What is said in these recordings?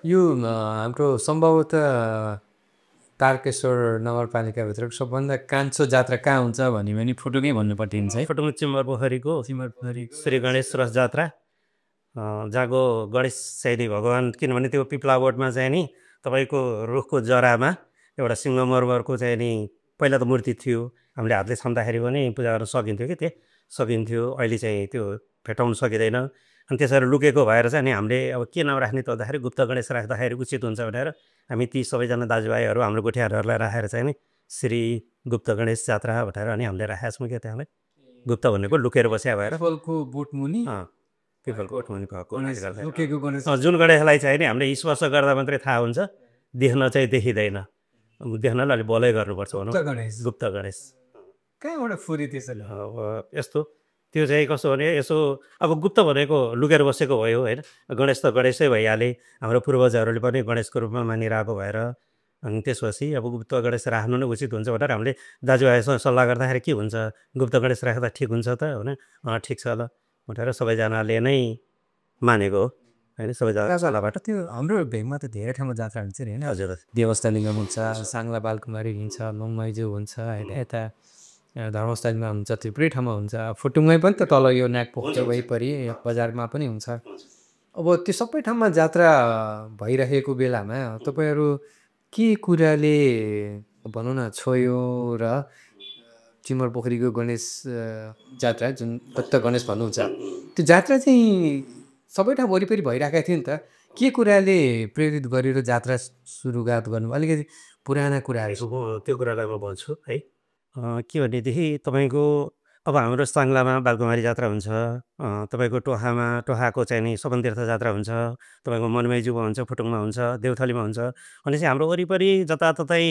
यो हाम्रो सम्भवतः तारकेश्वर नगरपालिकाभित्रको सबभन्दा कान्छो जात्रा कहाँ हुन्छ भने फुटुकै भन्नु पर्ने है। फुटुङ चिम्बर पोखरीको सिमरपुरी श्री गणेश रथ जात्रा जहाँको गणेश शैली भगवान्, किनभने त्यो पिप्लावोटमा चाहिँ नि तपाईँको रुखको जरामा एउटा सिङ्गमरमरको चाहिँ नि पहिला त मूर्ति थियो। हामीले हातले छाम्दाखेरि पनि पूजा गर्न सकिन्थ्यो कि त्यो सकिन्थ्यो। अहिले चाहिँ त्यो भेटाउनु सकिँदैन। अनि त्यसरी लुकेको भएर चाहिँ अनि हामीले अब के नाम राख्ने त भन्दाखेरि गुप्त गणेश राख्दाखेरि उचित हुन्छ भनेर हामी ती सबैजना दाजुभाइहरू हाम्रो गोठियारहरूलाई राखेर चाहिँ नि श्री गुप्त गणेश जात्रा भनेर अनि हामीले राखेका छौँ क्या त्यहाँलाई। गुप्त भनेको लुकेर बस्या भएर पिपलको बोटमुनि पिपलको ओठमुनि भएको लुकेको गणेश जुन गणेशलाई चाहिँ नि हामीले स्पर्श गर्दा मात्रै थाहा हुन्छ, देख्न चाहिँ देखिँदैन। देख्नलाई अलिक बलै गर्नुपर्छ भनौँ। गणेश गुप्त गणेश कहाँबाट फुरी त्यसैले अब यस्तो त्यो चाहिँ कस्तो भने यसो अब गुप्त भनेको लुकेर बसेको भयो होइन। गणेश त गणेशै भइहाले। हाम्रो पूर्वजहरूले पनि गणेशको रूपमा मानिरहेको भएर अनि त्यसपछि अब गुप्त गणेश राख्नु नै उचित हुन्छ भनेर हामीले दाजुभाइसँग सल्लाह गर्दाखेरि के हुन्छ, गुप्त गणेश राख्दा ठिक हुन्छ त होइन। ठिक छ ल भनेर सबैजनाले नै मानेको हो होइन। सबैजना सल्लाहबाट त्यो हाम्रो भेगमा त धेरै ठाउँमा जात्रा हुन्छ नि होइन। हजुर देवस्थालिङ्गम हुन्छ, साङ्ला बालकुमारी हुन्छ, मङमाइजू हुन्छ होइन, यता धर्मस्थलीमा हुन्छ, थुप्रै ठाउँमा हुन्छ। फुटुङमै पनि त तल यो नागपोखरी वरिपरि बजारमा पनि हुन्छ। अब त्यो सबै ठाउँमा जात्रा भइरहेको बेलामा तपाईँहरू के कुराले भनौँ न छोयो र चिमर पोखरीको गणेश जात्रा जुन दत्त गणेश भन्नुहुन्छ, त्यो जात्रा चाहिँ सबै ठाउँ वरिपरि भइरहेको थियो नि त, के कुराले प्रेरित गरेर जात्रा सुरुवात गर्नु? अलिकति पुराना कुराहरू त्यो कुरालाई म भन्छु है। के भनेदेखि तपाईँको अब हाम्रो साङ्लामा बालकुमारी जात्रा हुन्छ, तपाईँको टोहाको चाहिँ नि सबनतीर्थ जात्रा हुन्छ, तपाईँको मनमेजुमा हुन्छ, फुटुङमा हुन्छ, देउथलीमा हुन्छ। अनि चाहिँ हाम्रो वरिपरि जताततै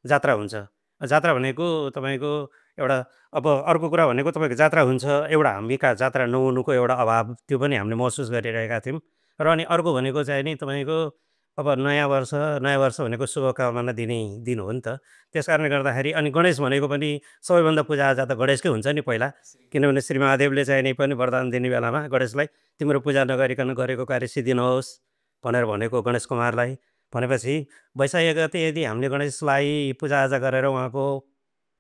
जात्रा हुन्छ। जात्रा भनेको तपाईँको एउटा अब अर्को कुरा भनेको तपाईँको जात्रा हुन्छ, एउटा हामी कहाँ जात्रा नहुनुको एउटा अभाव त्यो पनि हामीले महसुस गरिरहेका थियौँ। र अनि अर्को भनेको चाहिँ नि तपाईँको अब नयाँ वर्ष भनेको शुभकामना दिने दिन हो नि त। त्यस कारणले गर्दाखेरि अनि गणेश भनेको पनि सबैभन्दा पूजाआजा त गणेशकै हुन्छ नि पहिला। किनभने श्री महादेवले चाहिँ नि पनि वरदान दिने बेलामा गणेशलाई तिम्रो पूजा नगरिकन गरेको कार्य सिद्धि नहोस् भनेर भनेको गणेश कुमारलाई। भनेपछि वैशाख गते यदि हामीले गणेशलाई पूजाआजा गरेर उहाँको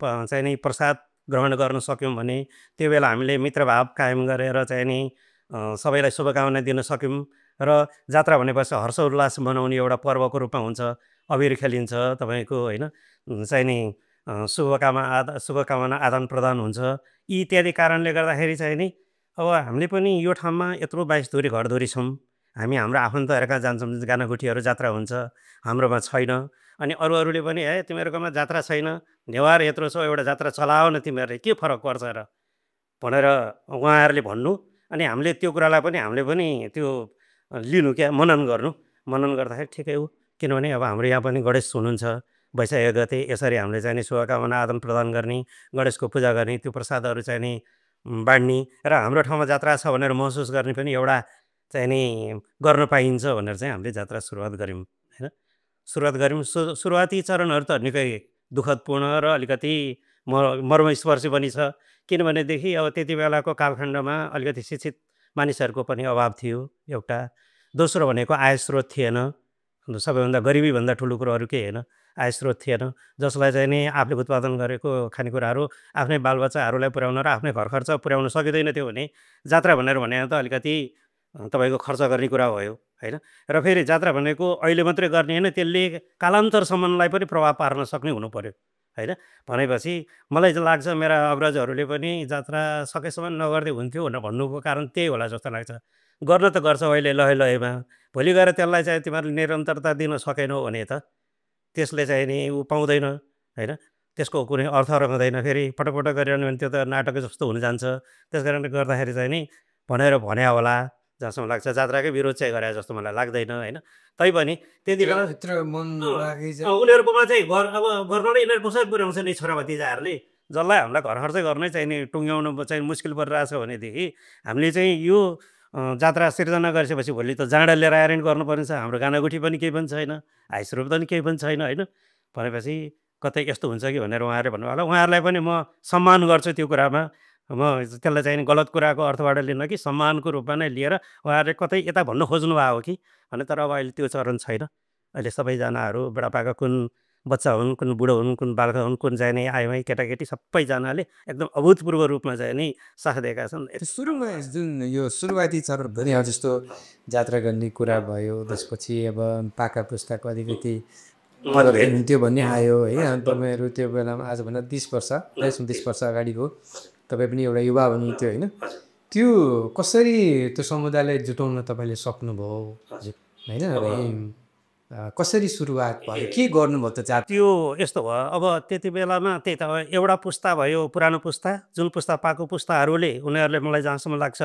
चाहिँ नि प्रसाद ग्रहण गर्न सक्यौँ भने त्यो बेला हामीले मित्रभाव कायम गरेर चाहिँ नि सबैलाई शुभकामना दिन सक्यौँ। र जात्रा भनेपछि हर्षोल्लास मनाउने एउटा पर्वको रूपमा हुन्छ। अबिर खेलिन्छ तपाईँको होइन, चाहिँ नि शुभकामना आदान प्रदान हुन्छ। यी इत्यादि कारणले गर्दाखेरि चाहिँ नि अब हामीले पनि यो ठाउँमा यत्रो 22 धुरी घरधुरी छौँ। हामी हाम्रो आफन्तहरू कहाँ जान्छौँ, गानागुठीहरू जात्रा हुन्छ, हाम्रोमा छैन। अनि अरूले पनि तिमीहरूकोमा जात्रा छैन, नेवार यत्रो छ, एउटा जात्रा चलाओ न तिमीहरूले, के फरक पर्छ र भनेर उहाँहरूले भन्नु। अनि हामीले त्यो कुरालाई पनि हामीले पनि त्यो लिनु क्या, मनन गर्नु। मनन गर्दाखेरि ठिकै हो, किनभने अब हाम्रो यहाँ पनि गणेश हुनुहुन्छ। वैशाख गते यसरी हामीले चाहिँ नि शुभकामना आदान प्रदान गर्ने, गणेशको पूजा गर्ने, त्यो प्रसादहरू चाहिँ नि बाँड्ने र हाम्रो ठाउँमा जात्रा छ भनेर महसुस गर्ने पनि एउटा चाहिँ नि गर्न पाइन्छ भनेर चाहिँ हामीले जात्रा सुरुवात गऱ्यौँ होइन। सुरुवात गऱ्यौँ। सुरुवाती चरणहरू त निकै दुःखदपूर्ण र अलिकति मर्मस्पर्शी पनि छ। किनभनेदेखि अब त्यति बेलाको कालखण्डमा अलिकति शिक्षित मानिसहरूको पनि अभाव थियो एउटा। दोस्रो भनेको आय स्रोत थिएन। सबैभन्दा गरिबीभन्दा ठुलो कुरो अरू केही होइन, आय स्रोत थिएन। जसलाई चाहिँ नि आफूले उत्पादन गरेको खानेकुराहरू आफ्नै बालबच्चाहरूलाई पुर्याउन र आफ्नै घर खर्च पुर्याउन सकिँदैन थियो भने जात्रा भनेर भने त अलिकति तपाईँको खर्च गर्ने कुरा भयो होइन। र फेरि जात्रा भनेको अहिले मात्रै गर्ने होइन, त्यसले कालान्तरसम्मलाई पनि प्रभाव पार्न सक्ने हुनु पर्यो होइन। भनेपछि मलाई चाहिँ लाग्छ मेरा अग्रजहरूले पनि जात्रा सकेसम्म नगर्दै हुन्थ्यो भनेर भन्नुको कारण त्यही होला जस्तो लाग्छ। गर्न त गर्छ अहिले लयमा, भोलि गएर त्यसलाई चाहिँ तिमीहरूले निरन्तरता दिन सकेनौ भने त त्यसले चाहिँ नि ऊ पाउँदैन होइन। त्यसको कुनै अर्थ रहँदैन। फेरि पटक पटक गरिरहनु भने त्यो त नाटक जस्तो हुन जान्छ। त्यस कारणले गर्दाखेरि चाहिँ नि भनेर भन्या होला जहाँसम्म लाग्छ। जात्राकै विरोध चाहिँ गरे जस्तो मलाई लाग्दैन होइन। तैपनि त्यति बेला उनीहरूकोमा चाहिँ घर अब गर्नलाई यिनीहरू कसरी पुर्याउँछ नि छोरा भतिजाहरूले, जसलाई हामीलाई घर खर्च गर्नै चाहिँ नि टुङ्ग्याउनु चाहिँ मुस्किल परिरहेछ भनेदेखि हामीले चाहिँ यो जात्रा सिर्जना गरिसकेपछि भोलि त जाँडा लिएर आएर नि गर्नुपर्ने छ। हाम्रो गानागुठी पनि केही पनि छैन, हाइस्रोत पनि केही पनि छैन होइन। भनेपछि कतै यस्तो हुन्छ कि भनेर उहाँहरूले भन्नु होला। उहाँहरूलाई पनि म सम्मान गर्छु त्यो कुरामा। म त्यसलाई चाहिँ नि गलत कुराको अर्थबाट लिन कि सम्मानको रूपमा नै लिएर उहाँहरूले कतै यता भन्नु खोज्नु भएको हो कि भने, तर अब अहिले त्यो चरण छैन। अहिले सबैजनाहरू बुढापाका कुन बच्चा हुन्, कुन बुढो हुन्, कुन बालका हुन्, कुन चाहिँ नि आइमाई केटाकेटी सबैजनाले एकदम अभूतपूर्व रूपमा चाहिँ नि साथ दिएका छन्। त्यो सुरुमा जुन यो सुरुवाती चरण पनि अब जस्तो जात्रा गर्ने कुरा भयो, त्यसपछि अब पाका पुस्ताको अलिकति मतभेद हुन्थ्यो भन्ने आयो है। अनि तपाईँहरू त्यो बेलामा आजभन्दा 30 वर्ष 30 वर्ष अगाडि हो, तपाईँ पनि एउटा युवा हुनुहुन्थ्यो होइन। त्यो कसरी त्यो समुदायलाई जुटाउन तपाईँले सक्नुभयो होइन, कसरी सुरुवात भयो, के गर्नुभयो त जात्रा? त्यो यस्तो भयो, अब त्यति बेलामा त्यही त एउटा पुस्ता भयो, पुरानो पुस्ता, जुन पुस्ता पाएको पुस्ताहरूले उनीहरूले मलाई जहाँसम्म लाग्छ,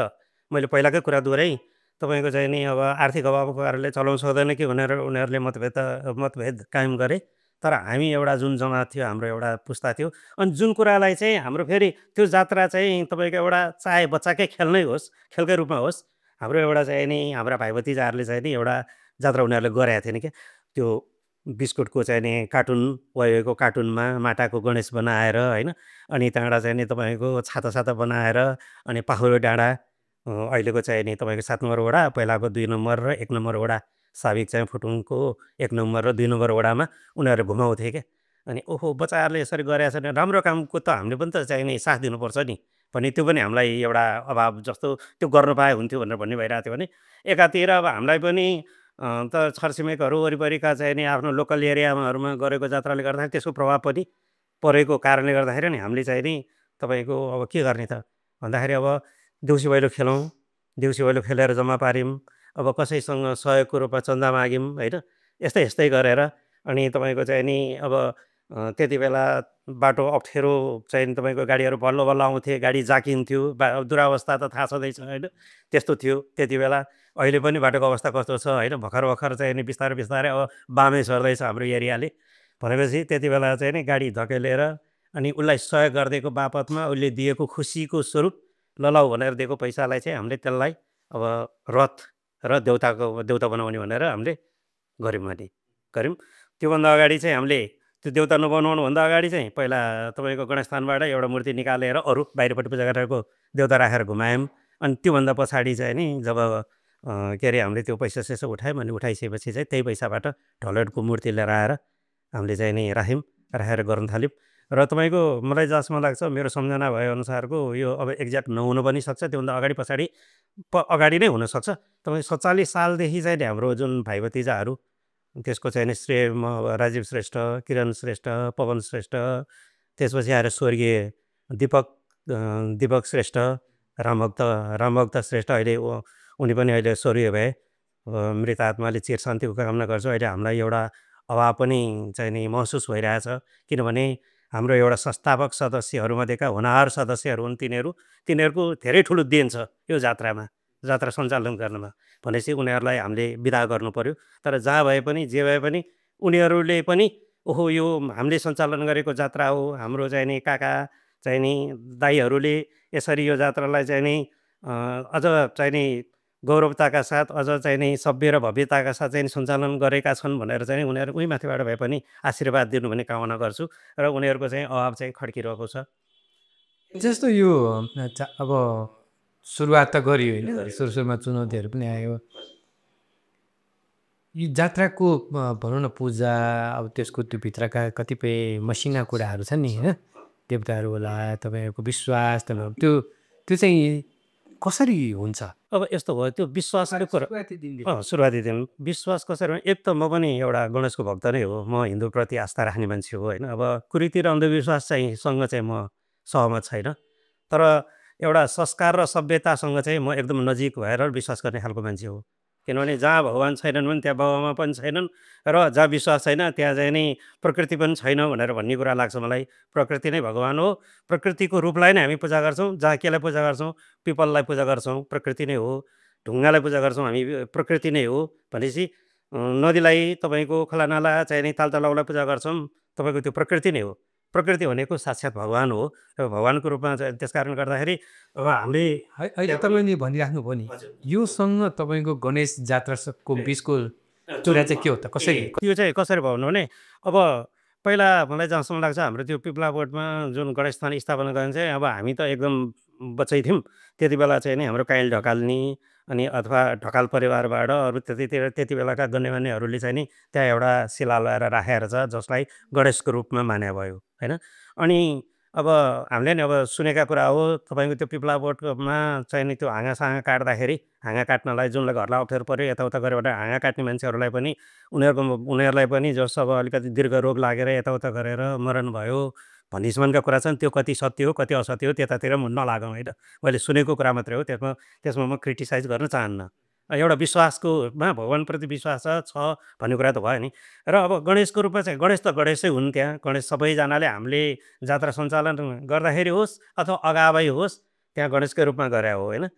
मैले पहिलाकै कुरा दोहोऱ्याएँ, तपाईँको चाहिँ नि अब आर्थिक अभावको कारणले चलाउनु सक्दैन कि भनेर उनीहरूले मतभेद कायम गरे। तर हामी एउटा जुन जमात थियो, हाम्रो एउटा पुस्ता थियो, अनि जुन कुरालाई चाहिँ हाम्रो फेरि त्यो जात्रा चाहिँ तपाईँको एउटा चाहे बच्चाकै खेल नै होस्, खेलकै रूपमा होस्, हाम्रो एउटा चाहिँ नि हाम्रा भाइ भतिजाहरूले चाहिँ नि एउटा जात्रा उनीहरूले गरेका थिएन क्या। त्यो बिस्कुटको चाहिँ नि कार्टुन, वयोको कार्टुनमा माटाको गणेश बनाएर होइन, अनि त्यहाँबाट चाहिँ नि तपाईँको छाता छाता बनाएर, अनि पाखुरो डाँडा अहिलेको चाहिँ नि तपाईँको 7 नम्बर वडा, पहिलाको 2 नम्बर र 1 नम्बर वडा, साबिक चाहिँ फुटुङको 1 नम्बर र 2 नम्बर वडामा उनीहरू घुमाउँथे क्या। अनि ओहो बच्चाहरूले यसरी गरेका छन्, राम्रो कामको त हामीले पनि त चाहिँ नि साथ दिनुपर्छ नि भन्ने, त्यो पनि हामीलाई एउटा अभाव जस्तो त्यो गर्नु पाए हुन्थ्यो भनेर भन्ने भइरहेको थियो। भने एकातिर अब हामीलाई पनि त छरछिमेकहरू वरिपरिका चाहिँ नि आफ्नो लोकल एरियाहरूमा गरेको जात्राले गर्दाखेरि त्यसको प्रभाव पनि परेको कारणले गर्दाखेरि नि हामीले चाहिँ नि तपाईँको अब के गर्ने त भन्दाखेरि अब देउसी भैलो खेलौँ, देउसी भैलो खेलेर जम्मा पाऱ्यौँ, अब कसैसँग सहयोगको रूपमा चन्दा माग्यौँ होइन, यस्तै यस्तै गरेर। अनि तपाईँको चाहिँ नि अब त्यति बेला बाटो अप्ठ्यारो चाहिँ तपाईँको गाडीहरू बल्ल बल्ल आउँथे, गाडी जाकिन्थ्यो, दुरावस्था त थाहा छँदैछ होइन, त्यस्तो थियो त्यति बेला। अहिले पनि बाटोको अवस्था कस्तो छ होइन, भर्खर भर्खर चाहिँ नि बिस्तारै बिस्तारै अब बामै सर्दैछ हाम्रो एरियाले। भनेपछि त्यति बेला चाहिँ नि गाडी धकेलेर अनि उसलाई सहयोग गरिदिएको बापतमा उसले दिएको खुसीको स्वरूप ललाउ भनेर दिएको पैसालाई चाहिँ हामीले त्यसलाई अब रथ र देउता बनाउने भनेर हामीले गऱ्यौँ। त्योभन्दा अगाडि चाहिँ हामीले त्यो देउता नबनाउनुभन्दा अगाडि चाहिँ पहिला तपाईँको गणेशस्थानबाट एउटा मूर्ति निकालेर अरू बाहिरपट्टि पूजा गरेको देउता राखेर घुमायौँ। अनि त्योभन्दा पछाडि चाहिँ नि जब के अरे हामीले त्यो पैसा सैसा उठायौँ, अनि उठाइसकेपछि चाहिँ त्यही पैसाबाट ढलैटको मूर्ति लिएर आएर हामीले चाहिँ नि राखेर गर्न थाल्यौँ। र तपाईँको मलाई जहाँसम्म लाग्छ, मेरो सम्झना भएअनुसारको यो अब एक्ज्याक्ट नहुन पनि सक्छ, त्योभन्दा अगाडि पछाडि अगाडि नै हुनसक्छ। तपाईँ 47 सालदेखि चाहिँ नि हाम्रो जुन भाइ भतिजाहरू, त्यसको चाहिँ नि श्रेय म राजीव श्रेष्ठ, किरण श्रेष्ठ, पवन श्रेष्ठ, त्यसपछि आएर स्वर्गीय दीपक श्रेष्ठ, रामभक्त श्रेष्ठ, अहिले उनी पनि अहिले स्वर्गीय भए, मृत आत्माले चिर शान्तिको कामना गर्छु। अहिले हामीलाई एउटा अभाव पनि चाहिँ नि महसुस भइरहेछ, किनभने हाम्रो एउटा संस्थापक सदस्यहरूमध्येका होनहार सदस्यहरू हुन् तिनीहरूको धेरै ठुलो देन छ यो जात्रा सञ्चालन गर्नमा। भनेपछि उनीहरूलाई हामीले बिदा गर्नु पर्यो। तर जहाँ भए पनि जे भए पनि उनीहरूले पनि ओहो यो हामीले सञ्चालन गरेको जात्रा हो, हाम्रो चाहिँ नि काका चाहिँ नि दाइहरूले यसरी यो जात्रालाई चाहिँ नि अझ चाहिँ नि गौरवताका साथ, अझ चाहिँ नि सभ्य र भव्यताका साथ चाहिँ सञ्चालन गरेका छन् भनेर चाहिँ उनीहरू उही माथिबाट भए पनि आशीर्वाद दिनु भन्ने कामना गर्छु। र उनीहरूको चाहिँ अभाव चाहिँ खड्किरहेको छ। जस्तो यो अब सुरुवात त गरियो होइन, सुरुमा चुनौतीहरू पनि आयो। यो जात्राको भनौँ न पूजा, अब त्यसको त्यो भित्रका कतिपय मसिना कुराहरू छन् नि होइन, देवताहरू होला, तपाईँहरूको विश्वास, त्यो चाहिँ कसरी हुन्छ? अब यस्तो भयो, त्यो विश्वासको कुरा सुरुवाती दिन विश्वास कसरी, एक त म पनि एउटा गणेशको भक्त नै हो, म हिन्दूप्रति आस्था राख्ने मान्छे हो होइन। अब कुरीति र अन्धविश्वास चाहिँ सँग चाहिँ म सहमत छैन, तर एउटा संस्कार र सभ्यतासँग चाहिँ म एकदम नजिक भएर विश्वास गर्ने खालको मान्छे हो। किनभने जहाँ भगवान् छैनन् भने त्यहाँ बाबुआमा पनि छैनन्, र जहाँ विश्वास छैन त्यहाँ चाहिँ नि प्रकृति पनि छैन भनेर भन्ने कुरा लाग्छ मलाई। प्रकृति नै भगवान् हो, प्रकृतिको रूपलाई नै हामी पूजा गर्छौँ। जहाँ केलाई पूजा गर्छौँ, पिपललाई पूजा गर्छौँ, प्रकृति नै हो। ढुङ्गालाई पूजा गर्छौँ हामी, प्रकृति नै हो। भनेपछि नदीलाई, तपाईँको खोलानाला चाहिँ नि तालतलाउलाई पूजा गर्छौँ, तपाईँको त्यो प्रकृति नै हो। प्रकृति भनेको साक्षात् भगवान् हो, र भगवान्को रूपमा चाहिँ त्यस कारणले गर्दाखेरि अब हामीले अहिले तपाईँले भनिराख्नु भयो नि, योसँग तपाईँको गणेश जात्राको बिचको चुरा चाहिँ के हो त, कसरी? त्यो चाहिँ कसरी भयो भने अब पहिला मलाई जहाँसम्म लाग्छ हाम्रो त्यो पिपला बोर्डमा जुन गणेश स्थान स्थापना गर्ने चाहिँ अब हामी त एकदम बच्चै थियौँ त्यति बेला चाहिँ नि हाम्रो काइल ढकाल्ने अनि अथवा ढकाल परिवारबाट अरू त्यति बेलाका गण्यमान्यहरूले चाहिँ नि त्यहाँ एउटा शिला लगाएर राखेर छ जसलाई गणेशको रूपमा माने भयो होइन। अनि अब हामीले नि अब सुनेका कुरा हो तपाईँको त्यो पिप्ला बोटमा चाहिँ नि त्यो हाँगासाँगा काट्दाखेरि हाँगा काट्नलाई जुनलाई घरलाई अप्ठ्यारो पऱ्यो यताउता गरेर हाँगा काट्ने मान्छेहरूलाई पनि उनीहरूलाई पनि जस अब अलिकति दीर्घ रोग लागेर यताउता गरेर मरण भयो भन्नेसम्मका कुरा छन्। त्यो कति सत्य हो कति असत्य हो त्यतातिर म नलागौँ होइन, मैले सुनेको कुरा मात्रै हो, त्यसमा म क्रिटिसाइज गर्न चाहन्न। एउटा विश्वासकोमा भगवान्प्रति विश्वास छ भन्ने कुरा त भयो नि। र अब गणेशको रूपमा चाहिँ गणेश त गणेशै हुन्, त्यहाँ गणेश सबैजनाले हामीले जात्रा सञ्चालन गर्दाखेरि होस् अथवा अगावै होस् त्यहाँ गणेशकै रूपमा गरे हो होइन।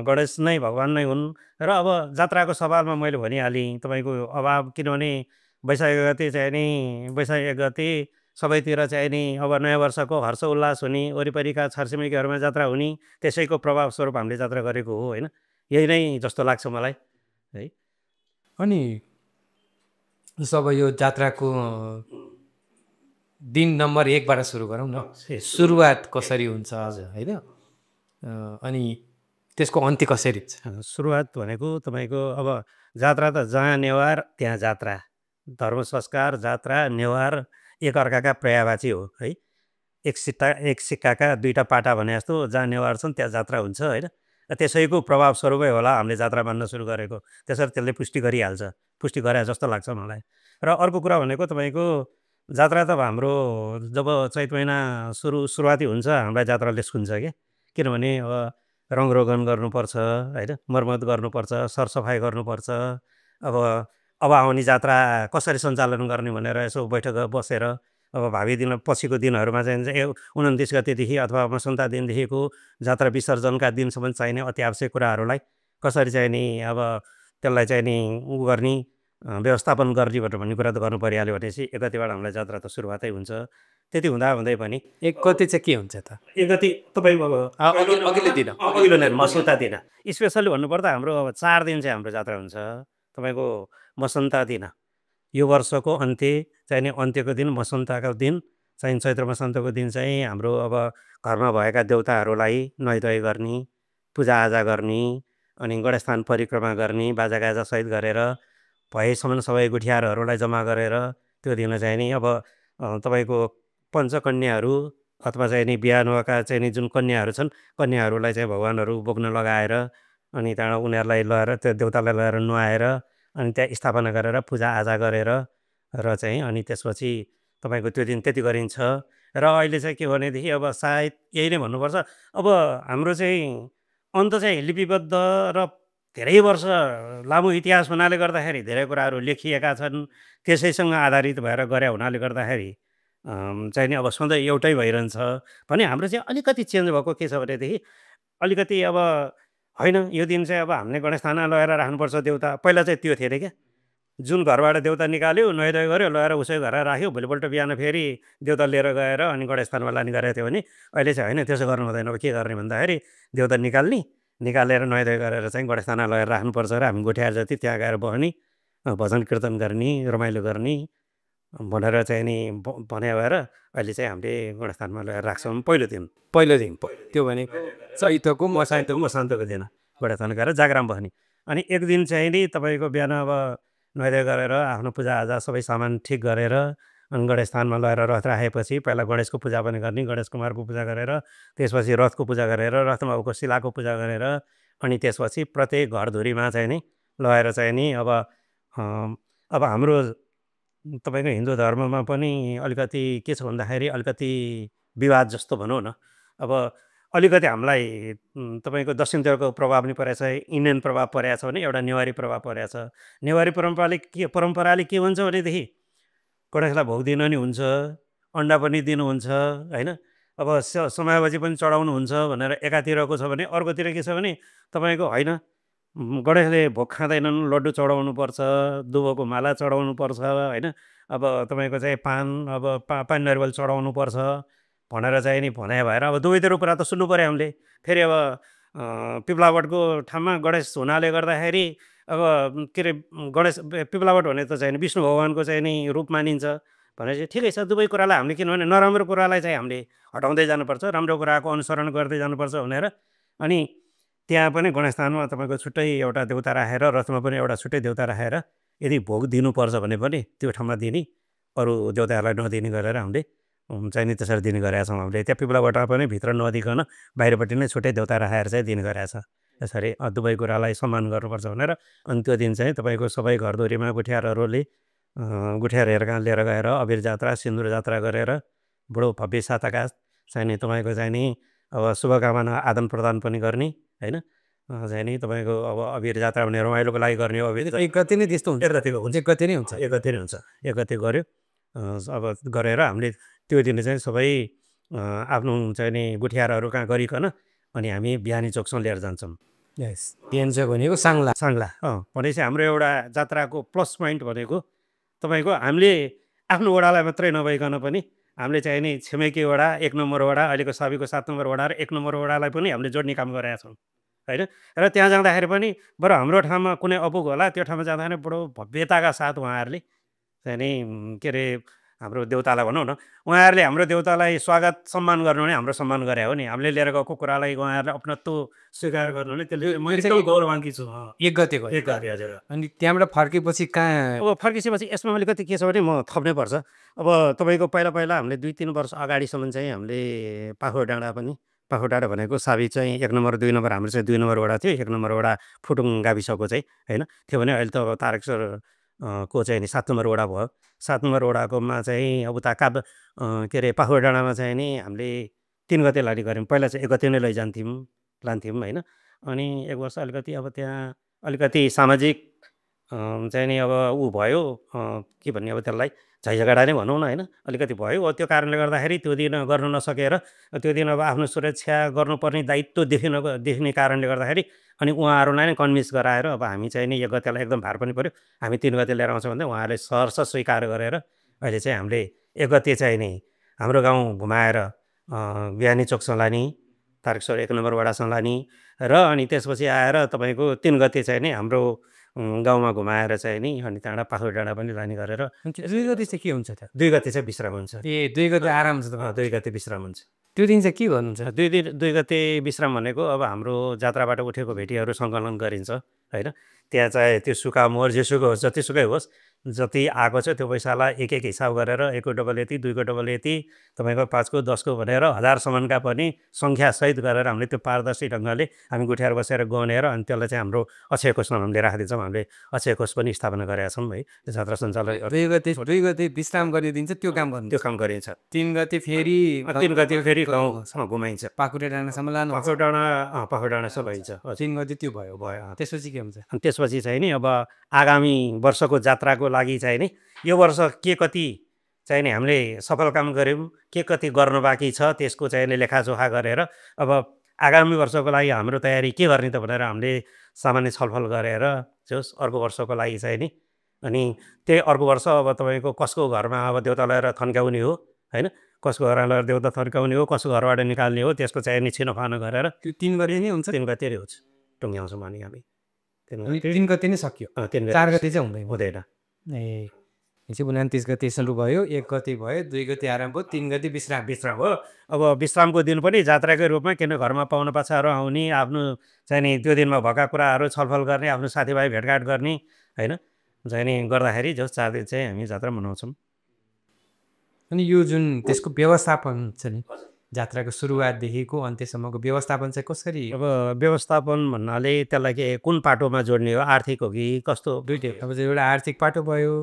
गणेश नै भगवान् नै हुन्। र अब जात्राको सवालमा मैले भनिहालेँ तपाईँको अभाव, किनभने वैशाख 1 गते चाहिँ नि वैशाख 1 गते सबैतिर चाहिँ नि अब नयाँ वर्षको हर्ष उल्लास हुने, वरिपरिका छरछिमेकीहरूमा जात्रा हुने, त्यसैको प्रभाव स्वरूप हामीले जात्रा गरेको हो होइन। यही नै जस्तो लाग्छ मलाई है। अनि अब यो जात्राको दिन नम्बर 1बाट सुरु गरौँ न। सुरुवात कसरी हुन्छ होइन, अनि त्यसको अन्त्य कसरी हुन्छ? सुरुवात भनेको तपाईँको अब जात्रा त जहाँ नेवार त्यहाँ जात्रा, धर्म संस्कार जात्रा नेवार एकअर्काका पर्यायवाची हो है। एक सिक्काका दुईटा पाटा भने जस्तो जहाँ नेवार छन् त्यहाँ जात्रा हुन्छ होइन। त्यसैको प्रभाव स्वरूपै होला हामीले जात्रा मान्न सुरु गरेको, त्यसरी त्यसले पुष्टि गरिहाल्छ, पुष्टि गरे जस्तो लाग्छ मलाई। र अर्को कुरा भनेको तपाईँको जात्रा त हाम्रो जब चैत महिना सुरुवाती हुन्छ हामीलाई जात्राले छुन्छ क्या। किनभने अब रङरोगन गर्नुपर्छ होइन, मर्मत गर्नुपर्छ, सरसफाइ गर्नुपर्छ। अब आउने जात्रा कसरी सञ्चालन गर्ने भनेर यसो बैठक बसेर अब भावी दिन पछिको दिनहरूमा चाहिँ 29 गतेदेखि अथवा मसन्ता दिनदेखिको जात्रा विसर्जनका दिनसम्म चाहिने अति आवश्यक कुराहरूलाई कसरी चाहिँ नि अब त्यसलाई चाहिँ नि गर्ने व्यवस्थापन गर्ने भन्ने कुरा त गर्नु परिहाल्यो भनेपछि 1 गतेबाट हामीलाई जात्रा त सुरुवातै हुन्छ। त्यति हुँदै पनि 1 गते चाहिँ के हुन्छ त? 1 गते तपाईँको अघिल्लो दिन मसन्ता दिन स्पेसल्ली भन्नुपर्दा हाम्रो अब 4 दिन चाहिँ हाम्रो जात्रा हुन्छ। तपाईँको मसन्ता दिन यो वर्षको अन्त्य चाहिँ नि अन्त्यको दिन मसन्ताको दिन चाहिँ चैत्र मसन्तको दिन चाहिँ हाम्रो अब घरमा भएका देउताहरूलाई नुहाइधुवाइ गर्ने, पूजाआजा गर्ने, अनि गणेशस्थान परिक्रमा गर्ने, बाजागाजासहित गरेर भएसम्म सबै गुठियारहरूलाई जम्मा गरेर त्यो दिन चाहिँ नि अब तपाईँको पञ्चकन्याहरू अथवा चाहिँ नि बिहा नभएका चाहिँ नि जुन कन्याहरू छन् कन्याहरूलाई चाहिँ भगवान्हरू बोक्न लगाएर अनि त्यहाँबाट उनीहरूलाई लगेर त्यो देउतालाई लगेर नुहाएर अनि त्यहाँ स्थापना गरेर पूजाआजा गरेर र चाहिँ अनि त्यसपछि तपाईँको त्यो दिन त्यति गरिन्छ। र अहिले चाहिँ के भनेदेखि अब सायद यही नै भन्नुपर्छ, अब हाम्रो चाहिँ अन्त चाहिँ लिपिबद्ध र धेरै वर्ष लामो इतिहास हुनाले गर्दाखेरि धेरै कुराहरू लेखिएका छन्, त्यसैसँग आधारित भएर गरे हुनाले गर्दाखेरि चाहिँ नि अब सधैँ एउटै भइरहन्छ भने हाम्रो चाहिँ अलिकति चेन्ज भएको के छ भनेदेखि अलिकति अब होइन यो दिन चाहिँ अब हामीले गणेशस्थानमा लगेर राख्नुपर्छ देउता, पहिला चाहिँ त्यो थिएन क्या। जुन घरबाट देउता निकाल्यो नुहाइधुवाइ गऱ्यो लगेर उसै घर राख्यो, भोलिपल्ट बिहान फेरि देउता लिएर गएर अनि गणेशस्थानमा लाने गरेको थियो भने अहिले चाहिँ होइन त्यसो गर्नु हुँदैन। अब के गर्ने भन्दाखेरि देउता निकालेर नुहाइधुवाइ गरेर चाहिँ गणेशस्थानमा लगेर राख्नुपर्छ र हामी गोठ्याएर जति त्यहाँ गएर बस्ने, भजन कीर्तन गर्ने, रमाइलो गर्ने भनेर चाहिँ नि भने भएर अहिले चाहिँ हामीले गणेशस्थानमा लगेर राख्छौँ पहिलो दिन त्यो भनेको चैतको मसान्तको दिन गणेशस्थान गएर जागराम बस्ने। अनि एक दिन चाहिँ नि तपाईँको बिहान अब नुहाइधुवाइ गरेर आफ्नो पूजाआजा सबै सामान ठिक गरेर अनि गणेशस्थानमा लगेर रथ राखेपछि पहिला गणेशको पूजा पनि गर्ने, गणेश कुमारको पूजा गरेर त्यसपछि रथको पूजा गरेर रथमा भएको शिलाको पूजा गरेर अनि त्यसपछि प्रत्येक घरधुरीमा चाहिँ नि लगेर चाहिँ नि अब हाम्रो तपाईँको हिन्दू धर्ममा पनि अलिकति के छ भन्दाखेरि अलिकति विवाद जस्तो भनौँ न। अब अलिकति हामीलाई तपाईँको दक्षिणतिरको प्रभाव पनि परेको छ, इन्डियन प्रभाव परेको छ भने एउटा नेवारी प्रभाव परेको छ। नेवारी परम्पराले के भन्छ भनेदेखि गणेशलाई भोग दिन नि हुन्छ, अन्डा पनि दिनुहुन्छ होइन। अब समयावधि पनि चढाउनु हुन्छ भनेर एकातिरको छ भने अर्कोतिर के छ भने तपाईँको होइन गणेशले भोग खाँदैनन्, लड्डु चढाउनु पर्छ, दुबोको माला चढाउनु पर्छ होइन। अब तपाईँको चाहिँ पान अब पान नरिवल चढाउनु पर्छ भनेर चाहिँ नि भनाइ भएर अब दुवैतिर कुरा त सुन्नु पऱ्यो हामीले। फेरि अब पिप्लावटको ठाउँमा गणेश हुनाले गर्दाखेरि अब के अरे गणेश पिप्लावट भने त चाहिँ विष्णु भगवान्को चाहिँ नि रूप मानिन्छ भनेपछि ठिकै छ दुवै कुरालाई हामीले किनभने नराम्रो कुरालाई चाहिँ हामीले हटाउँदै जानुपर्छ, राम्रो कुराको अनुसरण गर्दै जानुपर्छ भनेर अनि त्यहाँ पनि गणेशस्थानमा तपाईँको छुट्टै एउटा देउता राखेर रथमा पनि एउटा छुट्टै देउता राखेर यदि भोग दिनुपर्छ भने पनि त्यो ठाउँमा दिने, अरू देउताहरूलाई नदिने गरेर हामीले चाहिँ नि त्यसरी दिने गरेका छौँ हामीले। त्यहाँ पिपलाबाट पनि भित्र नदिकन बाहिरपट्टि नै छुट्टै देउता राखेर चाहिँ दिने गरेका छ। यसरी दुवै कुरालाई सम्मान गर्नुपर्छ भनेर अनि त्यो दिन चाहिँ तपाईँको सबै घरधुरीमा गुठियारहरूले गुठियारहरूका लिएर गएर अबिर जात्रा सिन्दुर जात्रा गरेर बडो भव्य साताका चाहिँ नि तपाईँको चाहिँ नि अब शुभकामना आदान प्रदान पनि गर्ने होइन चाहिँ नि तपाईँको अब अबिर जात्रा भने रमाइलोको लागि गर्ने हो। अबिर एक गते नै त्यस्तो हुन्छ, एक गतिको हुन्छ, एक गते नै हुन्छ, एक गते नै हुन्छ, एक गते गऱ्यो अब गरेर हामीले त्यो दिन चाहिँ सबै आफ्नो चाहिँ नि गुठियारहरू कहाँ गरिकन अनि हामी बिहानी चोकसम्म लिएर जान्छौँ। यस बिहान चाहिँ भनेको साङ्ला साङ्ला भनेपछि हाम्रो एउटा जात्राको प्लस पोइन्ट भनेको तपाईँको हामीले आफ्नो वडालाई मात्रै नभइकन पनि हामीले चाहिँ नि छिमेकी वडा 1 नम्बर वडा अहिलेको साबीको 7 नम्बर वडा र 1 नम्बर वडालाई पनि हामीले जोड्ने काम गरेका छौँ होइन। र त्यहाँ जाँदाखेरि पनि बरु हाम्रो ठाउँमा कुनै अपुग होला त्यो ठाउँमा जाँदाखेरि बडो भव्यताका साथ उहाँहरूले चाहिँ नि के अरे हाम्रो देउतालाई भनौँ न उहाँहरूले हाम्रो देउतालाई स्वागत सम्मान गर्नु भने हाम्रो सम्मान गरे हो नि। हामीले लिएर गएको कुरालाई उहाँहरूले अपनत्व स्वीकार गर्नु भने त्यसले मैले चाहिँ गौरवान्वित छु। एक गतेको एक गते हजुर। अनि त्यहाँबाट फर्केपछि कहाँ अब फर्केपछि यसमा अलिकति के छ भने म थप्नै पर्छ। अब तपाईँको पहिला पहिला हामीले 2-3 वर्ष अगाडिसम्म चाहिँ हामीले पाखो डाँडा पनि पाखो डाँडा भनेको साबी चाहिँ 1 नम्बर 2 नम्बर हाम्रो चाहिँ 2 नम्बर वडा थियो। 1 नम्बर वडा फुटुङ गाविसको चाहिँ होइन थियो भने अहिले त अब तारकेश्वर को चाहिँ नि 7 नम्बर वडा भयो। 7 नम्बर वडाकोमा चाहिँ अब उता के अरे पाखो डाँडामा चाहिँ नि हामीले 3 गते लाने गऱ्यौँ। पहिला चाहिँ 1 गते नै लैजान्थ्यौँ लान्थ्यौँ होइन। अनि 1 वर्ष अलिकति अब त्यहाँ अलिकति सामाजिक चाहिँ नि अब ऊ भयो के भन्ने अब त्यसलाई झैझगडा नै भनौँ न होइन अलिकति भयो। त्यो कारणले गर्दाखेरि त्यो दिन गर्न नसकेर त्यो दिन अब आफ्नो सुरक्षा गर्नुपर्ने दायित्व देखिने कारणले गर्दाखेरि अनि उहाँहरूलाई नै कन्भिन्स गराएर अब हामी चाहिँ नि 1 गतेलाई एकदम भार पनि पऱ्यो हामी 3 गते लिएर आउँछौँ भन्दा उहाँहरूले सहर्ष स्वीकार गरेर अहिले चाहिँ हामीले 1 गते चाहिँ नि हाम्रो गाउँ घुमाएर बिहानी चोकसँग लाने तारकेश्वर 1 नम्बर वडासँग लाने र अनि त्यसपछि आएर तपाईँको 3 गते चाहिँ नि हाम्रो गाउँमा घुमाएर चाहिँ नि अनि त्यहाँबाट पाखो डाँडा पनि लाने गरेर 2 गते चाहिँ के हुन्छ त? 2 गते चाहिँ विश्राम हुन्छ। 2 गते आराम छ त? 2 गते विश्राम हुन्छ। त्यो दिन चाहिँ के गर्नुहुन्छ? 2 गते विश्राम भनेको अब हाम्रो जात्राबाट उठेको भेटीहरू सङ्कलन गरिन्छ होइन। त्यहाँ चाहे त्यो सुका मोहर जेसुकै होस् जतिसुकै होस् जति आएको छ त्यो पैसालाई एक हिसाब गरेर 1 को डबल यति 2 को डबल यति तपाईँको 5 को 10 को भनेर 1000सम्मका पनि सङ्ख्यासहित गरेर हामीले त्यो पारदर्शी ढङ्गले हामी गुठियार बसेर गनेर अनि त्यसलाई चाहिँ हाम्रो अक्षय कोषमा हामीले राखिदिन्छौँ। हामीले अक्षय कोष पनि स्थापना गरेका छौँ है त्यो जात्रा सञ्चालन। 2 गते विश्राम गर्ने दिन चाहिँ त्यो काम गर्नु, त्यो काम गरिन्छ। 3 गते फेरि 3 गते फेरि गाउँसम्म घुमाइन्छ। पाखुरे डाँडासम्म लानु, पाखो डाँडा सब भइन्छ। 3 गते त्यो भयो त्यसपछि के हुन्छ? अनि त्यसपछि चाहिँ नि अब आगामी वर्षको जात्राको लागि चाहिँ नि यो वर्ष के कति चाहिँ नि हामीले सफल काम गऱ्यौँ के कति गर्नु बाँकी छ त्यसको चाहिँ नि लेखाजोखा गरेर अब आगामी वर्षको लागि हाम्रो तयारी के गर्ने त भनेर हामीले सामान्य छलफल गरेर जस अर्को वर्षको लागि चाहिँ नि अनि त्यही अर्को वर्ष अब तपाईँको कसको घरमा अब देउता लगेर थन्काउने हो होइन कसको घरमा लगेर देउता थन्काउने हो कसको घरबाट निकाल्ने हो त्यसको चाहिँ नि छिनोफानो गरेर त्यो 3 गते नै हुन्छ? 3 गते नै हुन्छ टुङ्ग्याउँछौँ अनि हामी 3 गते नै सक्यो, 4 गते चाहिँ हुँदैन। ए चाहिँ 29 गते सुरु भयो, 1 गते भयो, 2 गते आराम भयो, 3 गते विश्राम हो। अब विश्रामको दिन पनि जात्राकै रूपमा किन घरमा पाहुना पाछाहरू आउने आफ्नो चाहिँ नि त्यो दिनमा भएका कुराहरू छलफल गर्ने आफ्नो साथीभाइ भेटघाट गर्ने होइन चाहिँ नि गर्दाखेरि जस 4 दिन चाहिँ हामी जात्रा मनाउँछौँ। अनि यो जुन त्यसको व्यवस्थापन छ नि जात्राको सुरुवातदेखिको अन्त्यसम्मको व्यवस्थापन चाहिँ कसरी? अब व्यवस्थापन भन्नाले त्यसलाई के कुन पाटोमा जोड्ने हो आर्थिक हो कि कस्तो? दुइटै। अब चाहिँ एउटा आर्थिक पाटो भयो,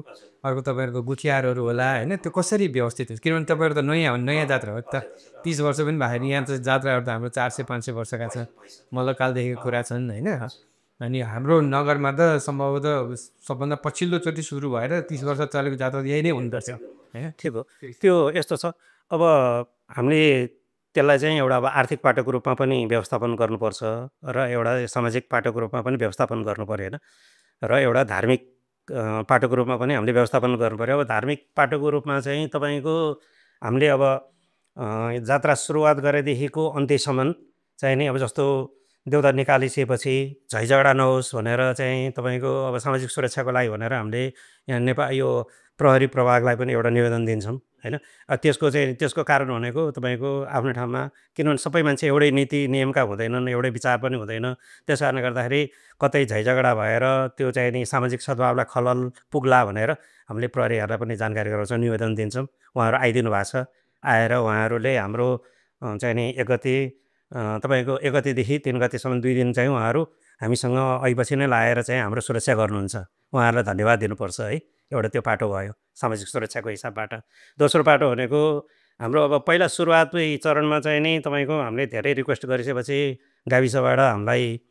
अर्को तपाईँहरूको गुठियारहरू होला होइन त्यो कसरी व्यवस्थित हुन्छ? किनभने तपाईँहरू त नयाँ जात्रा हो त 30 वर्ष पनि भएन। यहाँ त जात्राहरू त हाम्रो 400-500 वर्षका छ मल्लकालदेखिको कुरा छन् होइन। अनि हाम्रो नगरमा त सम्भवतः सबभन्दा पछिल्लोचोटि सुरु भएर 30 वर्ष चलेको जात्रा यही नै हुनुपर्छ होइन। ठिक हो। त्यो यस्तो छ अब हामीले त्यसलाई चाहिँ एउटा अब आर्थिक पाटोको रूपमा पनि व्यवस्थापन गर्नुपर्छ र एउटा सामाजिक पाटोको रूपमा पनि व्यवस्थापन गर्नु पऱ्यो होइन र एउटा धार्मिक पाटोको रूपमा पनि हामीले व्यवस्थापन गर्नु पऱ्यो। अब धार्मिक पाटोको रूपमा चाहिँ तपाईँको हामीले अब जात्रा सुरुवात गरेदेखिको अन्त्यसम्म चाहिँ नि अब जस्तो देउता निकालिसकेपछि झैझगडा नहोस् भनेर चाहिँ तपाईँको अब सामाजिक सुरक्षाको लागि भनेर हामीले यहाँ नेपाल यो प्रहरी प्रभागलाई पनि एउटा निवेदन दिन्छौँ होइन। त्यसको कारण भनेको तपाईँको आफ्नो ठाउँमा, किनभने सबै मान्छे एउटै नीति नियमका हुँदैनन्, एउटै विचार पनि हुँदैन। त्यस कारणले गर्दाखेरि कतै झैझगडा भएर त्यो चाहिँ नि सामाजिक सद्भावलाई खलल पुग्ला भनेर हामीले प्रहरीहरूलाई पनि जानकारी गराउँछौँ, निवेदन दिन्छौँ। उहाँहरू आइदिनु भएको छ। आएर उहाँहरूले हाम्रो चाहिँ नि 1 गते तपाईँको 1 गतेदेखि 3 गतेसम्म 2 दिन चाहिँ उहाँहरू हामीसँग ऐपछि नै लाएर चाहिँ हाम्रो सुरक्षा गर्नुहुन्छ। उहाँहरूलाई धन्यवाद दिनुपर्छ है। एउटा त्यो पाटो भयो सामाजिक सुरक्षाको हिसाबबाट। दोस्रो पाटो भनेको हाम्रो अब पहिला सुरुवाती चरणमा चाहिँ नि तपाईँको हामीले धेरै रिक्वेस्ट गरिसकेपछि गाविसबाट हामीलाई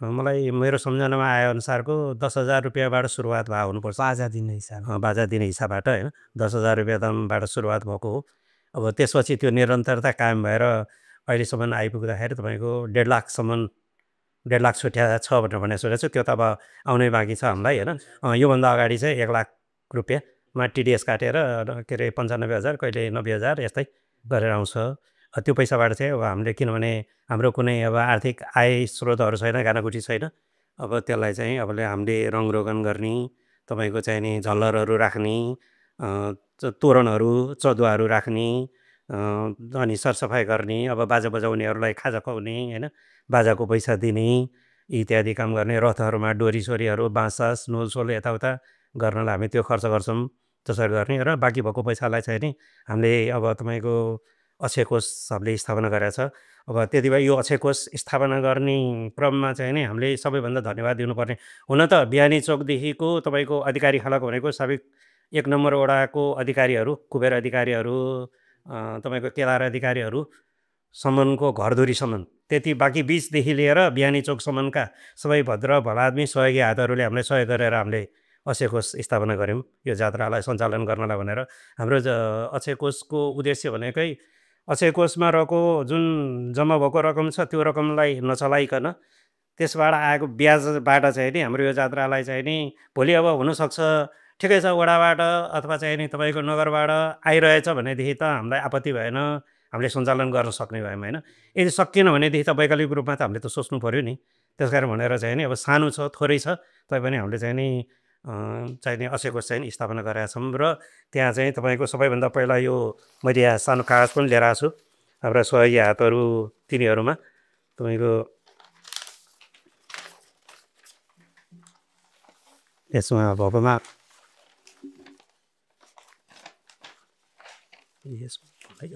मलाई मेरो सम्झनामा आएअनुसारको 10,000 रुपियाँबाट सुरुवात भए हुनुपर्छ। बाजा दिने हिसाब। बाजा दिने हिसाबबाट होइन 10,000 रुपियाँ दामबाट सुरुवात भएको हो। अब त्यसपछि त्यो निरन्तरता कायम भएर अहिलेसम्म आइपुग्दाखेरि तपाईँको 1.5 लाखसम्म 1.5 लाख छुट्या छ भनेर सुनेको छु। त्यो त अब आउनै बाँकी छ हामीलाई होइन। योभन्दा अगाडि चाहिँ 1 लाख रुपियाँमा टिडिएस काटेर के अरे 95,000 कहिले 90,000 यस्तै गरेर आउँछ। त्यो पैसाबाट चाहिँ अब हामीले, किनभने हाम्रो कुनै अब आर्थिक आय स्रोतहरू छैन, गानागुठी छैन, अब त्यसलाई चाहिँ अब हामीले रङरोगन गर्ने, तपाईँको चाहिँ नि झल्लरहरू राख्ने, तोरणहरू चदुवाहरू राख्ने, अनि सरसफाइ गर्ने, अब बाजा बजाउनेहरूलाई खाजा खुवाउने होइन, बाजाको पैसा दिने इत्यादि काम गर्ने, रथहरूमा डोरीसोरीहरू बाँससास नोलसोल यताउता गर्नलाई हामी त्यो खर्च गर्छौँ। त्यसरी गर्ने र बाँकी भएको पैसालाई चाहिँ नि हामीले अब तपाईँको अक्षय कोष हामीले स्थापना गरेको छ। अब त्यति भए यो अक्षय कोष स्थापना गर्ने क्रममा चाहिँ नि हामीले सबैभन्दा धन्यवाद दिनुपर्ने, हुन त बिहानी चोकदेखिको तपाईँको अधिकारी खलक भनेको सबै 1 नम्बर वडाको अधिकारीहरू, कुबेर अधिकारीहरू, तपाईँको केदार अधिकारीहरूसम्मको घरधुरीसम्म, त्यति बाँकी बिचदेखि लिएर बिहानी चोकसम्मका सबै भद्र भलादमी सहयोगी हातहरूले हामीलाई सहयोग गरेर हामीले अक्षय कोष स्थापना गऱ्यौँ यो जात्रालाई सञ्चालन गर्नलाई भनेर। हाम्रो अक्षय कोषको उद्देश्य भनेकै अक्षय कोषमा रहेको जुन जम्मा भएको रकम छ त्यो रकमलाई नचलाइकन त्यसबाट आएको ब्याजबाट चाहिँ नि हाम्रो यो जात्रालाई चाहिँ नि भोलि अब हुनसक्छ ठिकै छ वडाबाट अथवा चाहिँ नि तपाईँको नगरबाट आइरहेछ भनेदेखि त हामीलाई आपत्ति भएन, हामीले सञ्चालन गर्न सक्ने भयौँ होइन। यदि सकिएन भनेदेखि त वैकल्पिक रूपमा त हामीले त सोच्नु पऱ्यो नि। त्यस कारण भनेर चाहिँ नि अब सानो छ, थोरै छ, तैपनि हामीले चाहिँ नि अक्षय कोष चाहिँ स्थापना गरेका छौँ। र त्यहाँ चाहिँ तपाईँको सबैभन्दा पहिला यो मैले यहाँ सानो कागज पनि लिएर आएको छु हाम्रा सहयोगी हातहरू तिनीहरूमा तपाईँको यसमा भएकोमा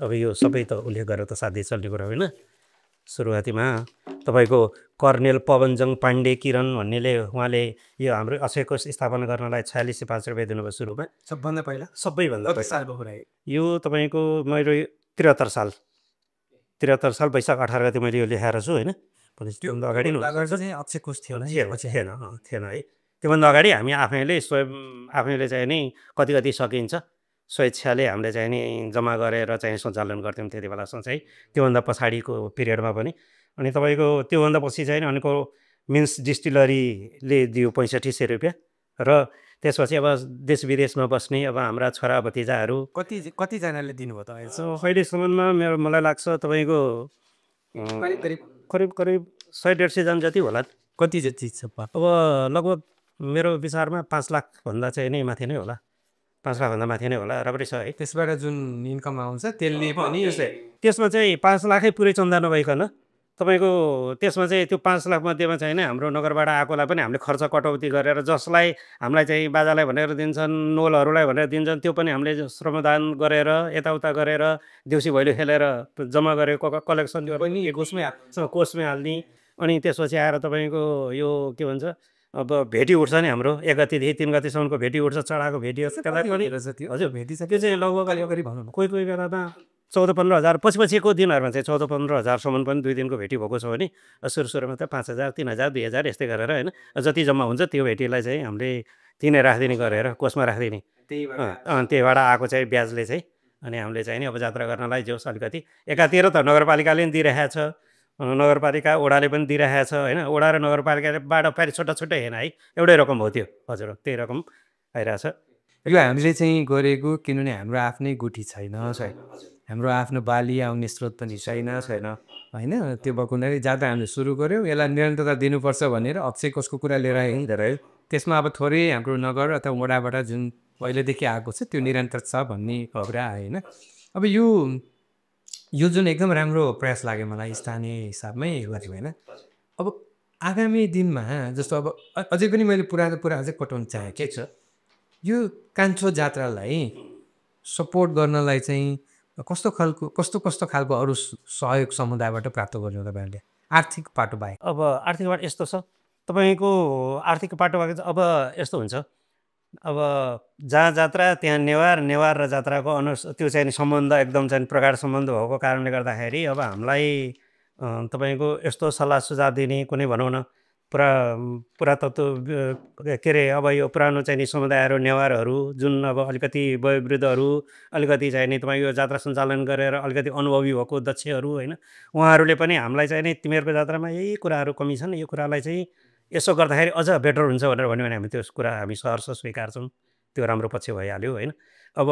अब यो सबै त उल्लेख गरेर त साध्यै चल्ने कुरा होइन। सुरुवातीमा तपाईँको कर्नेल पवनजङ पाण्डे किरण भन्नेले उहाँले यो हाम्रो अक्षय कोष स्थापना गर्नलाई 4605 रुपियाँ दिनुभयो सुरुमा। सबभन्दा पहिला सबैभन्दा कति सालको कुरा यो तपाईँको मेरो 73 साल वैशाख 18 गते मैले यो लेखाएर छु होइन। त्योभन्दा अगाडि अक्षय कोष थिएन थिएन है। त्योभन्दा अगाडि हामी आफैले आफैले चाहिँ नि कति सकिन्छ स्वेच्छाले हामीले चाहिँ नि जम्मा गरेर चाहिँ सञ्चालन गर्थ्यौँ त्यति बेलासम्म चाहिँ। त्योभन्दा पछाडिको पिरियडमा पनि अनि तपाईँको त्योभन्दा पछि चाहिँ अनिको मिन्स डिस्टिलरीले दियो 6500 रुपियाँ। र त्यसपछि अब देश विदेशमा बस्ने अब हाम्रा छोरा भतिजाहरू कतिजनाले दिनुभयो त अहिलेसम्ममा मलाई लाग्छ तपाईँको करिब 100-150 जना जति होला। कति जति छ अब लगभग मेरो विचारमा 5 लाखभन्दा चाहिँ नै माथि नै होला, 5 लाखभन्दा माथि नै होला। राम्रै छ है। त्यसबाट जुन इन्कम आउँछ त्यसले पनि त्यसमा चाहिँ 5 लाखै पुरै चन्दा नभइकन तपाईँको त्यसमा चाहिँ त्यो 5 लाख मध्येमा चाहिँ नै हाम्रो नगरबाट आएकोलाई पनि हामीले खर्च कटौती गरेर जसलाई हामीलाई चाहिँ बाजालाई भनेर दिन्छन्, नोलहरूलाई भनेर दिन्छन्, त्यो पनि हामीले श्रमदान गरेर यताउता गरेर देउसी भैलो खेलेर जम्मा गरेको कलेक्सन पनि कोषमै हाल्ने। अनि त्यसपछि आएर तपाईँको यो के भन्छ अब भेटी उठ्छ नि हाम्रो 1 गतेदेखि 3 गतेसम्मको भेटी उठ्छ, चढाएको भेटी हुन्छ। हजुर भेटी छ त्यो चाहिँ लगभग भनौँ कोही बेलामा 14-15 हजार पछिको दिनहरूमा चाहिँ 14-15 हजारसम्म पनि 2 दिनको भेटी भएको छ भने सुरुमा त 5,000 3,000 2,000 यस्तै गरेर होइन जति जम्मा हुन्छ त्यो भेटीलाई चाहिँ हामीले तिनै राखिदिने गरेर कोषमा राखिदिने। त्यहीबाट आएको चाहिँ ब्याजले चाहिँ अनि हामीले चाहिँ नि अब जात्रा गर्नलाई जोस् अलिकति एकातिर त नगरपालिकाले पनि दिइरहेको छ, नगरपालिका वडाले पनि दिइरहेको छ होइन। वडा र नगरपालिकाबाट फेरि छुट्टै होइन है, एउटै रकम हो त्यो। हजुर त्यही रकम आइरहेछ। यो हामीले चाहिँ गरेको किनभने हाम्रो आफ्नै गुठी छैन, हाम्रो आफ्नो बाली आउने स्रोत पनि छैन होइन। त्यो भएको हुनाले जात्रा हामीले सुरु गऱ्यौँ, यसलाई निरन्तरता दिनुपर्छ भनेर अक्षय कोषको कुरा लिएर आयौँ। त्यसमा अब थोरै हाम्रो नगर अथवा वडाबाट जुन पहिलेदेखि आएको छ त्यो निरन्तर छ भन्ने कुरा आयो होइन। अब यो जुन एकदम राम्रो प्रयास लाग्यो मलाई स्थानीय हिसाबमै गऱ्यो होइन। अब आगामी दिनमा जस्तो अब अझै पनि मैले पुरानो कुरा अझै कोटाउन चाहेँ के छ, यो कान्छो जात्रालाई सपोर्ट गर्नलाई चाहिँ कस्तो खालको अरू सहयोग समुदायबाट प्राप्त गर्नु तपाईँहरूले आर्थिक पाटो बाहेक? अब आर्थिक पाटो यस्तो छ, तपाईँको आर्थिक पाटो बाहेक अब यस्तो हुन्छ, अब जहाँ जात्रा त्यहाँ नेवार र जात्राको त्यो चाहिँ सम्बन्ध एकदम चाहिँ प्रगाढ सम्बन्ध भएको कारणले गर्दाखेरि अब हामीलाई तपाईँको यस्तो सल्लाह सुझाव दिने कुनै भनौँ न पुरातत्व के अरे अब यो पुरानो चाहिँ समुदायहरू नेवारहरू जुन अब अलिकति वयोवृद्धहरू अलिकति चाहिँ नि तपाईँ यो जात्रा सञ्चालन गरेर अलिकति अनुभवी भएको दक्षहरू होइन, उहाँहरूले पनि हामीलाई चाहिँ नि तिमीहरूको जात्रामा यही कुराहरू कमी छन्, यो कुरालाई चाहिँ यसो गर्दाखेरि अझ बेटर हुन्छ भनेर भन्यो भने हामी त्यो कुरा हामी सहर्ष स्वीकार्छौँ, त्यो राम्रो पक्ष भइहाल्यो होइन। अब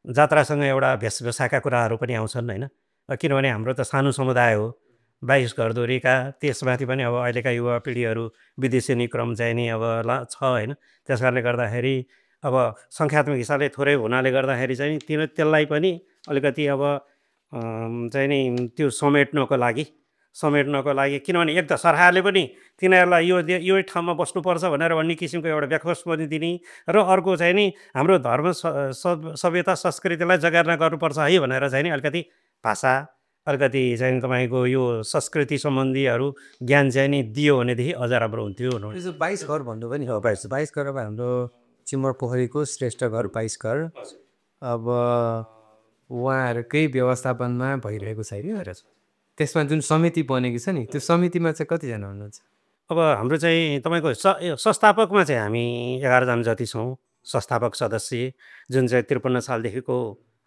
जात्रासँग एउटा भेषभूषाका कुराहरू पनि आउँछन् होइन, किनभने हाम्रो त सानो समुदाय हो, 22 घरधुरीका, त्यसमाथि पनि अब अहिलेका युवा पिँढीहरू विदेशी क्रम चाहिँ नि अब छ होइन। त्यस कारणले गर्दाखेरि अब सङ्ख्यात्मक हिसाबले थोरै हुनाले गर्दाखेरि चाहिँ त्यसलाई पनि अलिकति अब चाहिँ नि त्यो समेट्नको लागि किनभने एक त सरकारले पनि तिनीहरूलाई यो ठाउँमा बस्नुपर्छ भनेर भन्ने किसिमको एउटा व्याख्या पनि दिने र अर्को चाहिँ नि हाम्रो धर्म सभ्यता संस्कृतिलाई जगेर्ना गर्नुपर्छ है भनेर चाहिँ नि अलिकति भाषा अलिकति चाहिँ तपाईँको यो संस्कृति सम्बन्धीहरू ज्ञान चाहिँ नि दियो भनेदेखि अझ राम्रो हुन्थ्यो। 22 घर भन्नु पनि हो, 22 घर अब हाम्रो चिमर पोखरीको श्रेष्ठ घर 22 घर अब उहाँहरूकै व्यवस्थापनमा भइरहेको छैन। त्यसमा जुन समिति बनेको छ नि त्यो समितिमा चाहिँ कतिजना हुनुहुन्छ? अब हाम्रो चाहिँ तपाईँको संस्थापकमा चाहिँ हामी 11 जना जति छौँ संस्थापक सदस्य, जुन चाहिँ 53 सालदेखिको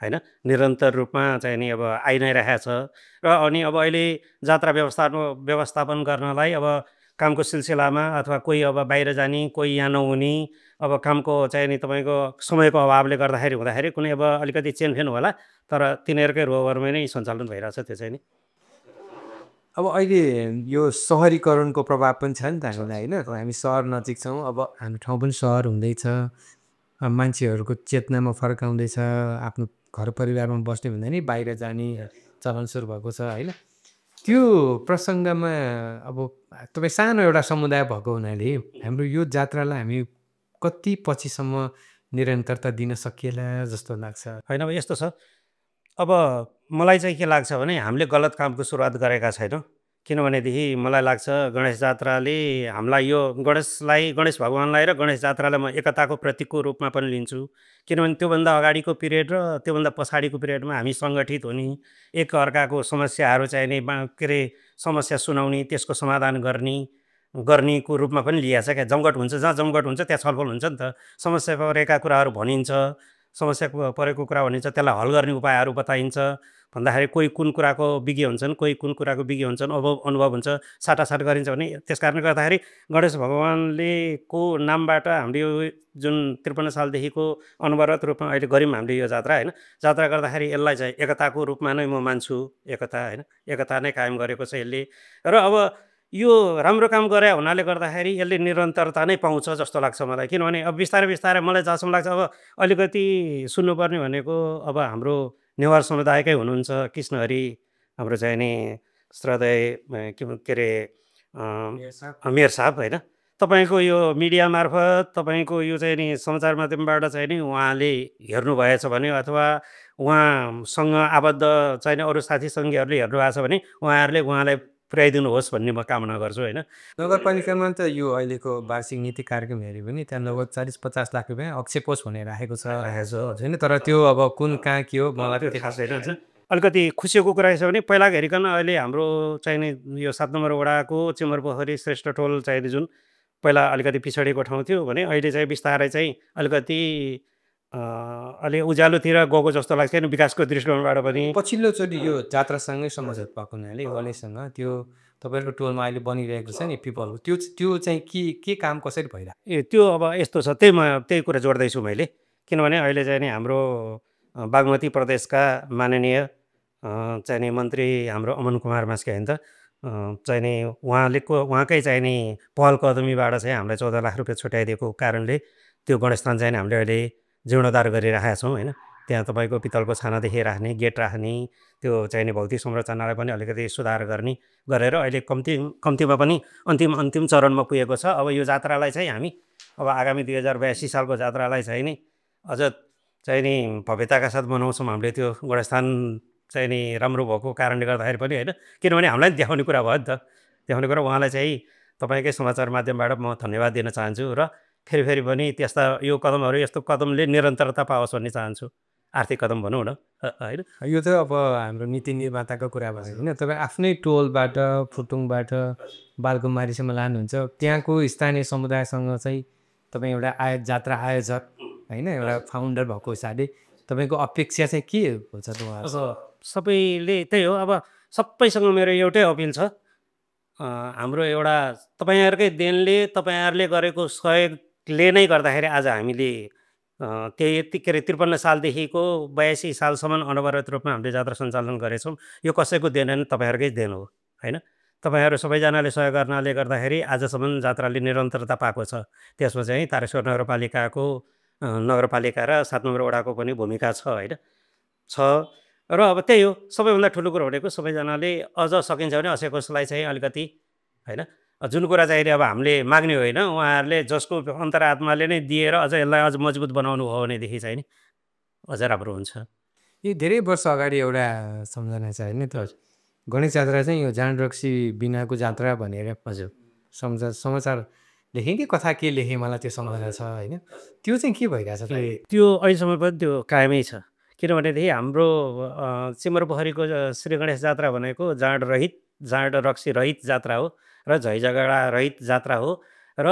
होइन निरन्तर रूपमा चाहिँ नि अब आइ नै रहेको छ। र अनि अब अहिले जात्रा व्यवस्थापन गर्नलाई अब कामको सिलसिलामा अथवा कोही अब बाहिर जाने, कोही यहाँ नहुने, अब कामको चाहिँ नि तपाईँको समयको अभावले हुँदाखेरि कुनै अब अलिकति चेनफेन होला, तर तिनीहरूकै रोभरमा नै सञ्चालन भइरहेछ त्यो चाहिँ नि। अब अहिले यो सहरीकरणको प्रभाव पनि छ नि त हामीलाई होइन, हामी सहर नजिक छौँ, अब हाम्रो ठाउँ पनि सहर हुँदैछ, मान्छेहरूको चेतनामा फरक आउँदैछ, आफ्नो घर परिवारमा बस्ने भन्दा नि बाहिर जाने चलन सुरु भएको छ होइन। त्यो प्रसङ्गमा अब तपाईँ सानो एउटा समुदाय भएको हुनाले हाम्रो यो जात्रालाई हामी कति पछिसम्म निरन्तरता दिन सकिएला जस्तो लाग्छ? होइन अब यस्तो छ, अब मलाई चाहिँ के लाग्छ भने हामीले गलत कामको सुरुवात गरेका छैनौँ। किनभनेदेखि मलाई लाग्छ गणेश जात्राले हामीलाई यो गणेश भगवान्लाई र गणेश जात्रालाई म एकताको प्रतीकको रूपमा पनि लिन्छु। किनभने त्योभन्दा अगाडिको पिरियड र त्योभन्दा पछाडिको पिरियडमा हामी सङ्गठित हुने, एक अर्काको समस्याहरू चाहिँ नि के अरे समस्या सुनाउने, त्यसको समाधान गर्नेको रूपमा पनि लिएको छ क्या। जमघट हुन्छ, जहाँ जमघट हुन्छ त्यहाँ छलफल हुन्छ नि त, समस्या परेका कुराहरू भनिन्छ, समस्या परेको कुरा भनिन्छ, त्यसलाई हल गर्ने उपायहरू बताइन्छ भन्दाखेरि कोही कुन कुराको विज्ञ हुन्छन्, कोही कुन कुराको विज्ञ हुन्छन्, अनुभव हुन्छ, साटासाट गरिन्छ भने त्यस कारणले गर्दाखेरि गणेश भगवान्ले को नामबाट हामीले यो जुन 53 सालदेखिको अनवरत रूपमा अहिले गऱ्यौँ हामीले यो जात्रा होइन। जात्रा गर्दाखेरि यसलाई चाहिँ एकताको रूपमा नै म मान्छु, एकता होइन, एकता नै कायम गरेको छ यसले। र अब यो राम्रो काम गरे हुनाले गर्दाखेरि यसले निरन्तरता नै पाउँछ जस्तो लाग्छ मलाई। किनभने अब बिस्तारै मलाई जहाँसम्म लाग्छ अब अलिकति सुन्नुपर्ने भनेको अब हाम्रो नेवार समुदायकै हुनुहुन्छ कृष्णहरि, हाम्रो चाहिँ नि श्रद्धेय के अरे मेयर साहब होइन, तपाईँको यो मिडिया मार्फत तपाईँको यो चाहिँ नि सञ्चार माध्यमबाट चाहिँ नि उहाँले हेर्नुभएछ भने अथवा उहाँसँग आबद्ध चाहिँ अरू साथी सङ्गीहरूले हेर्नुभएको छ भने उहाँलाई पुर्याइदिनुहोस् भन्ने म कामना गर्छु होइन। नगरपालिकामा त यो अहिलेको वार्षिक नीति कार्यक्रम हेऱ्यो भने त्यहाँ लगभग 40-50 लाख रुपियाँ अक्षय कोष भनेर राखेको छ होइन, तर त्यो अब कुन कहाँ के हो मलाई त्यो थाहा छैन। अलिकति खुसीको कुरा छ भने पहिला हेरिकन अहिले हाम्रो चाहिने यो 7 नम्बर वडाको चिमर पोखरी श्रेष्ठ टोल चाहिने जुन पहिला अलिकति पिछडिएको ठाउँ थियो भने अहिले चाहिँ बिस्तारै चाहिँ अलिकति अलि उज्यालोतिर गएको जस्तो लाग्छ होइन विकासको दृष्टिकोणबाट पनि। पछिल्लोचोटि यो जात्रासँगै सम्बन्धित भएको हुनाले गणेशसँग त्यो तपाईँहरूको टोलमा अहिले बनिरहेको छ नि पिपल, त्यो चाहिँ के काम कसरी भइरहेको? त्यो अब यस्तो छ, त्यही कुरा जोड्दैछु मैले। किनभने अहिले चाहिँ नि हाम्रो बागमती प्रदेशका माननीय चाहिँ नि मन्त्री हाम्रो अमन कुमार मास्के होइन त चाहिँ नि उहाँकै चाहिँ नि पहल कदमीबाट चाहिँ हामीलाई 14 लाख रुपियाँ छुट्याइदिएको कारणले त्यो गणेशस्थान चाहिँ नि हामीले अहिले जीर्णोद्धार गरिरहेका छौँ होइन। त्यहाँ तपाईँको पित्तलको छानादेखि राख्ने गेट राख्ने त्यो चाहिँ नि भौतिक संरचनालाई पनि अलिकति सुधार गरेर अहिले कम्तीमा पनि अन्तिम चरणमा पुगेको छ। अब यो जात्रालाई चाहिँ हामी अब आगामी 2082 सालको जात्रालाई चाहिँ नि अझ चाहिँ नि भव्यताका साथ मनाउँछौँ हामीले। त्यो गणेशस्थान चाहिँ नि राम्रो भएको कारणले गर्दाखेरि पनि होइन, किनभने हामीलाई नि देखाउने कुरा भयो नि त। देखाउने कुरा उहाँलाई चाहिँ तपाईँकै समाचार माध्यमबाट म धन्यवाद दिन चाहन्छु र फेरि पनि त्यस्ता यो कदमहरू यस्तो कदमले निरन्तरता पाओस् भन्ने चाहन्छु। आर्थिक कदम भनौँ न होइन। यो त अब हाम्रो नीति निर्माताको कुरा भयो होइन। तपाईँ आफ्नै टोलबाट फुटुङबाट बालकुमारीसम्म लानुहुन्छ, त्यहाँको स्थानीय समुदायसँग चाहिँ तपाईँ एउटा जात्रा आयोजक होइन, एउटा फाउन्डर भएको हिसाबले तपाईँको अपेक्षा चाहिँ के हुन्छ उहाँ? अब सबैले त्यही हो, अब सबैसँग मेरो एउटै अपिल छ। हाम्रो एउटा तपाईँहरूकै देनले तपाईँहरूले गरेको सहयोगले नै गर्दाखेरि आज हामीले त्यही के अरे 53 सालदेखिको 82 सालसम्म अनवरत रूपमा हामीले जात्रा सञ्चालन गरेछौँ। यो कसैको देन होइन, तपाईँहरूकै देन हो होइन। तपाईँहरू सबैजनाले सहयोग गर्नाले गर्दाखेरि आजसम्म जात्राले निरन्तरता पाएको छ। त्यसमा चाहिँ तारेश्वर नगरपालिका र 7 नम्बर वडाको पनि भूमिका छ होइन छ। र अब त्यही हो, सबैभन्दा ठुलो कुरो भनेको सबैजनाले अझ सकिन्छ भने असकेकोलाई चाहिँ अलिकति होइन, जुन कुरा चाहिँ अब हामीले माग्ने होइन, उहाँहरूले जसको अन्तरात्माले नै दिएर अझ यसलाई अझ मजबुत बनाउनु हो भनेदेखि चाहिँ नि अझ राम्रो हुन्छ। यो धेरै वर्ष अगाडि एउटा सम्झना छ होइन, त गणेश जात्रा चाहिँ यो जाँड रक्सी बिनाको जात्रा भनेर हजुर समाचार लेखेँ कि कथा के लेखेँ, मलाई त्यो सम्झना छ होइन। त्यो चाहिँ के भइरहेछ? त्यो अहिलेसम्म पनि त्यो कायमै छ। किनभनेदेखि हाम्रो सिमरपोखरीको श्री गणेश जात्रा भनेको जाँड रक्सी रहित जात्रा हो र झैझगडा रहित जात्रा हो र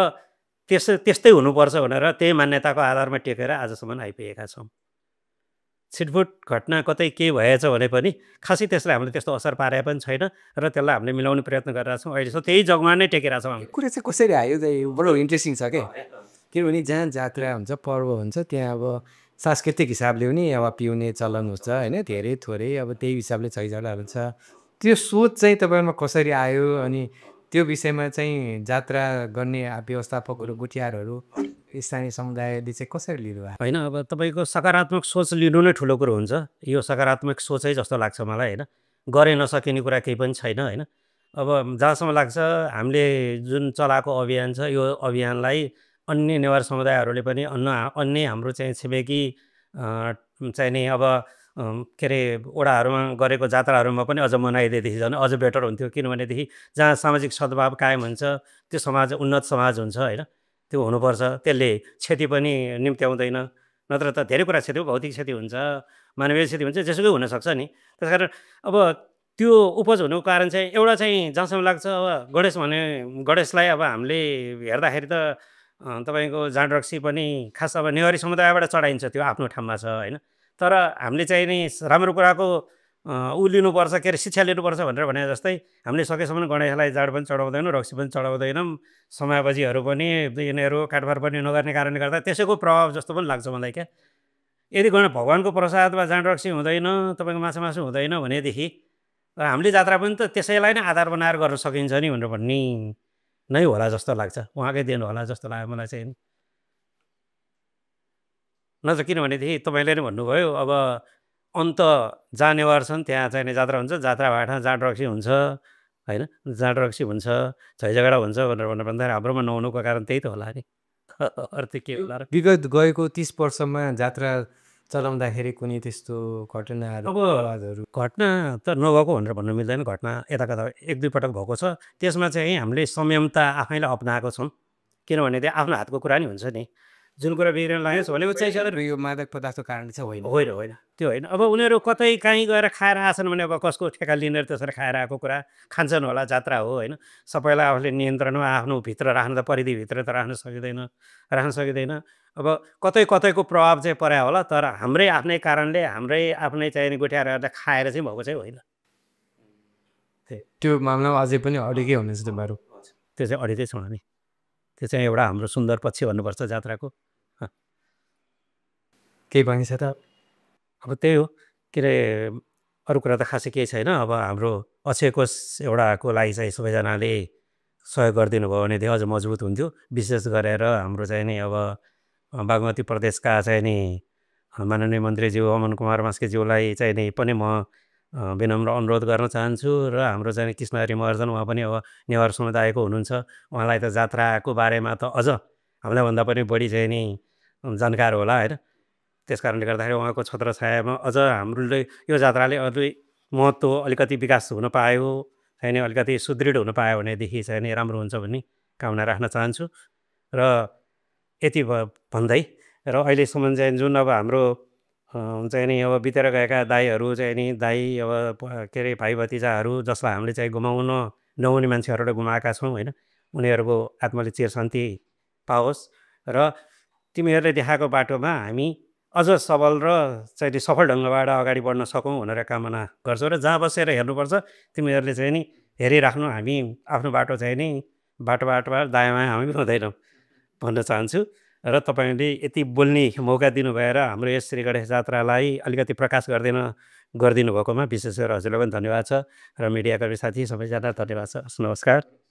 त्यस्तै हुनुपर्छ भनेर त्यही मान्यताको आधारमा टेकेर आजसम्म आइपुगेका छौँ। छिटफुट घटना कतै के भएछ भने पनि खासै त्यसले हामीले त्यस्तो असर पारे पनि छैन र त्यसलाई हामीले मिलाउने प्रयत्न गरिरहेका छौँ। अहिलेसम्म त्यही जग्गामा नै टेकिरहेका छौँ हामी। कुरा चाहिँ कसरी आयो त? बडो इन्ट्रेस्टिङ छ क्या, किनभने जहाँ जात्रा हुन्छ पर्व हुन्छ त्यहाँ अब सांस्कृतिक हिसाबले पनि अब पिउने चलन हुन्छ होइन, धेरै थोरै अब त्यही हिसाबले झैझगडा हुन्छ। त्यो सोच चाहिँ तपाईँहरूमा कसरी आयो अनि त्यो विषयमा चाहिँ जात्रा गर्ने व्यवस्थापकहरू गुठियारहरू स्थानीय समुदायले चाहिँ कसरी लिनुभयो? होइन, अब तपाईँको सकारात्मक सोच लिनु नै ठुलो कुरो हुन्छ। यो सकारात्मक सोचै जस्तो लाग्छ मलाई होइन। गरे नसकिने कुरा केही पनि छैन होइन। अब जहाँसम्म लाग्छ हामीले जुन चलाएको अभियान छ यो अभियानलाई अन्य नेवार समुदायहरूले पनि अन्य हाम्रो चाहिँ छिमेकी चाहिँ नि अब के अरे वडाहरूमा गरेको जात्राहरूमा पनि अझ मनाइदिएदेखि झन् अझ बेटर हुन्थ्यो। किनभनेदेखि जहाँ सामाजिक सद्भाव कायम हुन्छ त्यो समाज उन्नत समाज हुन्छ होइन। त्यो हुनुपर्छ, त्यसले क्षति पनि निम्त्याउँदैन। नत्र त धेरै कुरा क्षति, भौतिक क्षति हुन्छ, मानवीय क्षति हुन्छ, जेसुकै हुनसक्छ नि। त्यस कारण अब त्यो उपज हुनुको कारण चाहिँ एउटा चाहिँ जहाँसम्म लाग्छ अब गणेशलाई अब हामीले हेर्दाखेरि त तपाईँको जाँड रक्सी पनि खास अब नेवारी समुदायबाट चढाइन्छ, त्यो आफ्नो ठाउँमा छ होइन। तर हामीले चाहिँ नि राम्रो कुराको लिनुपर्छ, के अरे शिक्षा लिनुपर्छ भनेर भने जस्तै हामीले सकेसम्म गणेशलाई जाँड पनि चढाउँदैनौँ, रक्सी पनि चढाउँदैनौँ। समयपछि पनि यिनीहरू काटमार पनि नगर्ने कारणले गर्दा त्यसैको प्रभाव जस्तो पनि लाग्छ मलाई क्या। यदि भगवान्को प्रसादमा जाँड रक्सी हुँदैन, तपाईँको मासु हुँदैन भनेदेखि हामीले जात्रा पनि त त्यसैलाई नै आधार बनाएर गर्न सकिन्छ नि भनेर भन्ने नै होला जस्तो लाग्छ। उहाँकै देन होला जस्तो लाग्यो मलाई चाहिँ। नत्र किनभनेदेखि तपाईँले नै भन्नुभयो अब अन्त जहाँ नेवार छन् त्यहाँ चाहिँ जात्रा हुन्छ, जात्राबाट जाँड रक्सी हुन्छ होइन, जाँड रक्सी हुन्छ, झैझगडा हुन्छ भनेर भन्दाखेरि हाम्रोमा नहुनुको कारण त्यही त होला नि। अर्थ के होला र? विगत गएको 30 वर्षमा जात्रा चलाउँदाखेरि कुनै त्यस्तो घटनाहरू घटना त नभएको भनेर भन्नु मिल्दैन। घटना यता कता 1-2 पटक भएको छ। त्यसमा चाहिँ हामीले संयमता आफैले अप्नाएको छौँ। किनभने त्यो आफ्नो हातको कुरा नि हुन्छ नि। जुन कुरा बिग्रिन लागेको छ भने चाहिँ यो मादक पदार्थको कारण चाहिँ होइन होइन त्यो होइन। अब उनीहरू कतै काहीँ गएर खाएर आछन् भने अब कसको ठेका लिनेर त्यसरी खाएर आएको कुरा खान्छन् होला, जात्रा हो होइन। सबैलाई आफूले नियन्त्रणमा आफ्नो भित्र राख्नु त परिधिभित्र त राख्न सकिँदैन। अब कतैको प्रभाव चाहिँ पर्या होला, तर हाम्रै आफ्नै कारणले हाम्रै आफ्नै चाहिने गुठियारहरूले खाएर चाहिँ भएको चाहिँ होइन। त्यो मामलामा अझै पनि अडिकै हुनुहुन्छ तपाईँहरू? त्यो चाहिँ अडिँदै छौँ हामी। त्यो चाहिँ एउटा हाम्रो सुन्दर पक्ष भन्नुपर्छ जात्राको। केही भनिन्छ त? अब त्यही हो, के अरे अरू कुरा त खासै केही छैन। अब हाम्रो अक्षय कोष एउटाको लागि चाहिँ सबैजनाले सहयोग गरिदिनु भयो भनेदेखि अझ मजबुत हुन्थ्यो। विशेष गरेर हाम्रो चाहिँ नि अब बागमती प्रदेशका चाहिँ नि माननीय मन्त्रीज्यू अमन कुमार मास्केज्यूलाई चाहिँ नि पनि म विनम्र अनुरोध गर्न चाहन्छु र हाम्रो चाहिँ कृष्णहरि महर्जन उहाँ पनि अब नेवार समुदायको हुनुहुन्छ। उहाँलाई त जात्राको बारेमा त अझ हामीलाई भन्दा पनि बढी चाहिँ नि जानकार होला होइन। त्यस कारणले गर्दाखेरि उहाँको छत्रछायामा अझ हामीले यो जात्राले अझै महत्त्व अलिकति विकास हुन पायो चाहिँ नि अलिकति सुदृढ हुन पायो भनेदेखि चाहिँ नि राम्रो हुन्छ भन्ने कामना राख्न चाहन्छु। र यति भन्दै र अहिलेसम्म चाहिँ जुन अब हाम्रो चाहिँ नि अब बितेर गएका दाईहरू चाहिँ नि दाई अब के अरे भाइ भतिजाहरू जसलाई हामीले चाहिँ गुमाउन नहुने मान्छेहरूलाई गुमाएका छौँ होइन, उनीहरूको आत्माले चिर शान्ति पाओस् र तिमीहरूले देखाएको बाटोमा हामी अझ सबल र चाहिँ सफल ढङ्गबाट अगाडि बढ्न सकौँ भनेर कामना गर्छौँ। र जहाँ बसेर हेर्नुपर्छ तिमीहरूले चाहिँ नि हेरिराख्नु, हामी आफ्नो बाटो चाहिँ नि बाटोबाट दायाँ हामी पनि हुँदैनौँ भन्न चाहन्छु। र तपाईँले यति बोल्ने मौका दिनुभएर हाम्रो यस श्री गणेश जात्रालाई अलिकति प्रकाश गरिदिनु भएकोमा विशेष गरेर हजुरलाई पनि धन्यवाद छ र मिडियाकर्मी साथी सबैजना धन्यवाद छ। नमस्कार।